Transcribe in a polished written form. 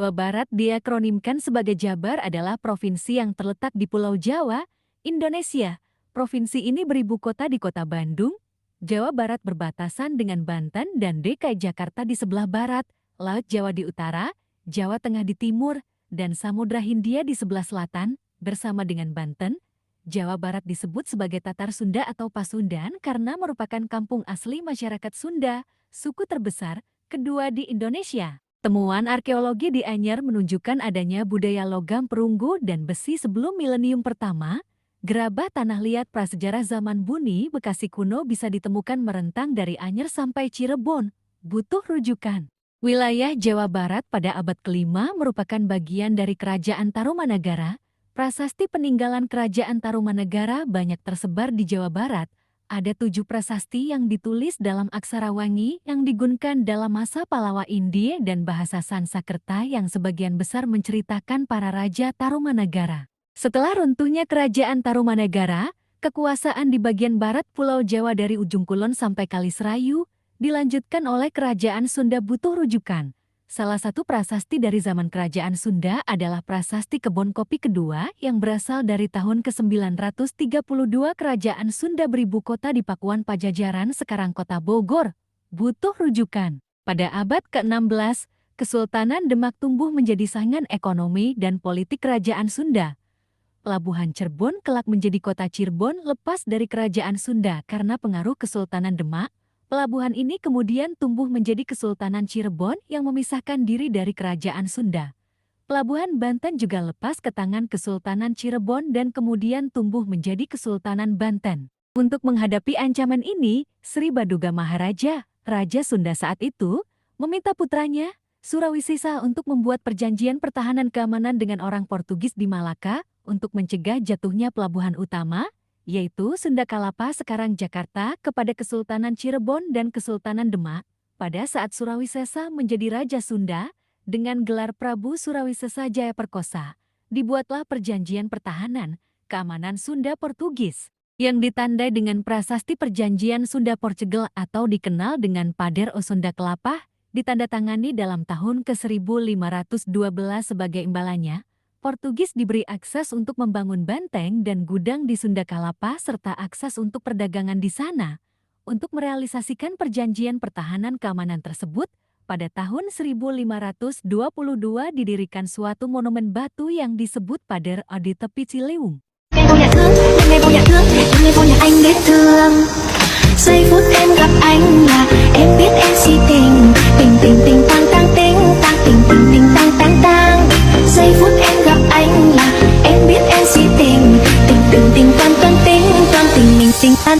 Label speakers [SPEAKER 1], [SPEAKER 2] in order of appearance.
[SPEAKER 1] Jawa Barat diakronimkan sebagai Jabar adalah provinsi yang terletak di Pulau Jawa, Indonesia. Provinsi ini beribu kota di Kota Bandung. Jawa Barat berbatasan dengan Banten dan DKI Jakarta di sebelah barat, Laut Jawa di utara, Jawa Tengah di timur, dan Samudra Hindia di sebelah selatan. Bersama dengan Banten, Jawa Barat disebut sebagai Tatar Sunda atau Pasundan karena merupakan kampung asli masyarakat Sunda, suku terbesar kedua di Indonesia. Temuan arkeologi di Anyer menunjukkan adanya budaya logam perunggu dan besi sebelum milenium pertama. Gerabah tanah liat prasejarah zaman Buni, Bekasi kuno bisa ditemukan merentang dari Anyer sampai Cirebon. Butuh rujukan. Wilayah Jawa Barat pada abad ke-5 merupakan bagian dari Kerajaan Tarumanagara. Prasasti peninggalan Kerajaan Tarumanagara banyak tersebar di Jawa Barat. Ada 7 prasasti yang ditulis dalam aksara Wangi yang digunakan dalam masa Pallawa India dan bahasa Sansekerta yang sebagian besar menceritakan para raja Tarumanagara. Setelah runtuhnya Kerajaan Tarumanagara, kekuasaan di bagian barat Pulau Jawa dari ujung Kulon sampai Kaliserayu dilanjutkan oleh Kerajaan Sunda. Butuh rujukan. Salah satu prasasti dari zaman Kerajaan Sunda adalah Prasasti Kebon Kopi Kedua yang berasal dari tahun ke-932. Kerajaan Sunda beribu kota di Pakuan Pajajaran sekarang Kota Bogor. Butuh rujukan. Pada abad ke-16, Kesultanan Demak tumbuh menjadi saingan ekonomi dan politik Kerajaan Sunda. Pelabuhan Cirebon kelak menjadi kota Cirebon lepas dari Kerajaan Sunda karena pengaruh Kesultanan Demak. Pelabuhan ini kemudian tumbuh menjadi Kesultanan Cirebon yang memisahkan diri dari Kerajaan Sunda. Pelabuhan Banten juga lepas ke tangan Kesultanan Cirebon dan kemudian tumbuh menjadi Kesultanan Banten. Untuk menghadapi ancaman ini, Sri Baduga Maharaja, Raja Sunda saat itu, meminta putranya, Surawisesa untuk membuat perjanjian pertahanan keamanan dengan orang Portugis di Malaka untuk mencegah jatuhnya pelabuhan utama, yaitu Sunda Kalapa sekarang Jakarta kepada Kesultanan Cirebon dan Kesultanan Demak. Pada saat Surawisesa menjadi Raja Sunda, dengan gelar Prabu Surawisesa Jayaperkosa, dibuatlah perjanjian pertahanan keamanan Sunda Portugis, yang ditandai dengan Prasasti Perjanjian Sunda Portugal atau dikenal dengan Pader o Sunda Kelapa, ditandatangani dalam tahun ke-1512 sebagai imbalannya. Portugis diberi akses untuk membangun benteng dan gudang di Sunda Kalapa serta akses untuk perdagangan di sana. Untuk merealisasikan perjanjian pertahanan keamanan tersebut, pada tahun 1522 didirikan suatu monumen batu yang disebut Pader o di tepi Ciliwung.
[SPEAKER 2] Giây phút em gặp anh là em biết em si tình, tình tình tình tang tang ting tang tình tình tình tang tang tang. Giây phút em gặp anh là em biết em si tình, tình tình tình toan toan ting toan tình mình tình tan.